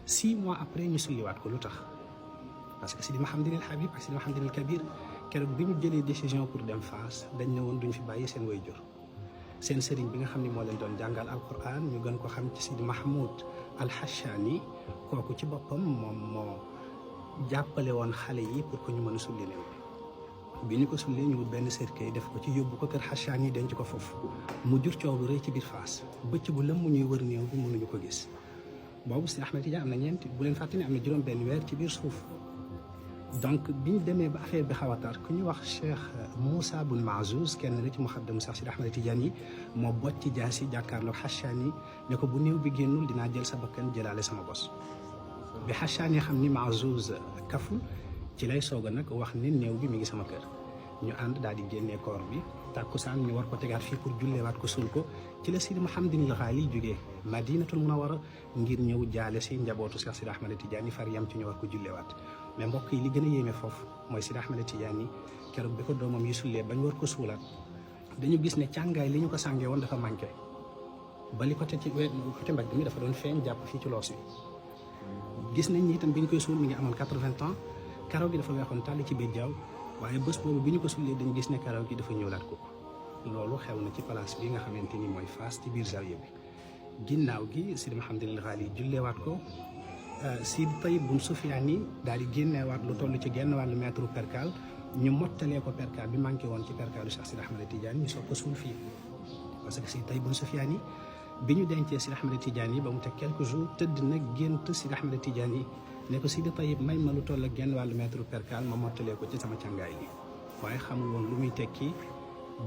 6 mois après ñu sulliwaat ko lu tax parce que Sidi Mahamadinil Habib ak Sidi Mahamadinil Kabir keroog bi ñu jëlee décision pour dem Fass dañ ne woon duñ fi bàyyi seen wayjur seen sëriñ bi nga xam ne moo leen doon jàngal alquran ñu gën ko xam ci Sidi Mahmoud al-Hachani kooku ci boppam moom moo jàppale woon xale yi pour que ñu mën a sulli néew bi ñu ko sullee ñu wut benn cercueil def ko ci yóbbu ko kër Hachani denc ko foofu mu jur coow lu rëy ci biir Fass bëcc bu lëmm ñuy wër néew bi mënuñu ko gis boobu Sidi Ahmed Tidiane am na ñeenti bu leen fàtte ne am na juróom benn weer ci biir suuf donc biñ demee ba affaire bi xaw a tar ku ñu wax Cheikh Moussa Bun Mazouz kenn la ci muxaddam sax Sidi Ahmed Tidiane yi moo bot ci jaasi jàkkaarloo Hachani ne ko bu néew bi génnul dinaa jël sa bakkan jëlaale sama bos bi Hachani xam ni Mazouz kaful ci lay soog a nag wax ni néew bi mi ngi sama kër ñu ànd daal di génnee koor bi tàkkusaan ñu war ko tegaat fii pour julleewaat ko suul ko ci la Sidi Mouhamadinil Ghali jógee Madinatul Munawwara ngir ñëw jaale si njabootu Cheikh Sidi Ahmed Tidiane far yam ci ñu war ko julleewaat mais mbokk yi li gën a yéeme foofu mooy Sidi Ahmed Tidiane keroog bi ko doomam yi sullee bañ war ko suulaat dañu gis ne càngaay li ñu ko sàngee woon dafa manqué ba li côté ci côté mbagg mi dafa doon feeñ jàpp fii ci loos bi gis nañ ni itam bi ñu koy suul mi ngi amoon 80 ans karaw gi dafa weexoon tàll ci biir jaww waaye bés boobu bi ñu ko sullee dañu gis ne karaw gi dafa ñëwlaat ko loolu xew na ci place bi nga xamante ni mooy Fass ci biir zawiya bi ginnaaw gi Sidi Mouhamadinil Ghali julleewaat ko Sidi Tayyib Bun Sufyaan yi daal di génneewaat lu toll ci genn wàllu mètre percal ñu mottalee ko percal bi manqué woon ci percalu Cheikh Sidi Ahmed Tidiane ñu soog ko suul fii parce que Sidi Tayyib Bun Sufyaan yi bi ñu dencee Sidi Ahmed Tidiane yi ba mu teg quelques jours tëdd na gént Sidi Ahmed Tidiane yi ne ko Sidi Tayyib may ma lu toll ak genn wàllu mètre percal ma mottalee ko ci sama càngaay li waaye xamul woon lu muy tekki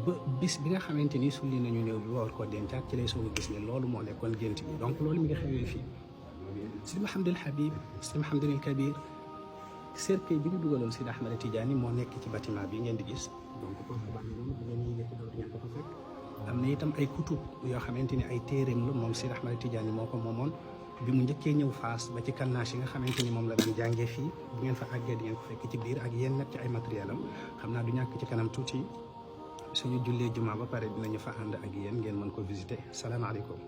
ba bis bi nga xamante ni sulli nañu néew bi war koo dencaat ci lay soog a gis ne loolu moo nekkoon gént bi donc loolu mi ngi xewee fii Sidi Mahamadul Habib Sidi Mahamadinil Kabir cercueil bi ñu dugaloon Sidi Ahmed Tidiane moo nekk ci bâtiment bi ngeen di gis donc foofu baax na loolu bu ngeen yéegee ci dootu ngeen ko fa fekk am na itam ay kutub yoo xamante ni ay téeréem la moom Sidi Ahmed Tidiane moo ko moomoon bi mu njëkkee ñëw Fass ba ci kannaas yi nga xamante ni moom la daan jàngee fii bu ngeen fa àggee di ngeen ko fekk ci biir ak yenn ci ay matériel am xam naa du ñàkk ci kanam tuuti suñu jullee jumaa ba pare dinañu fa ànd ak yéen ngeen mën ko visiter salaamaaleykum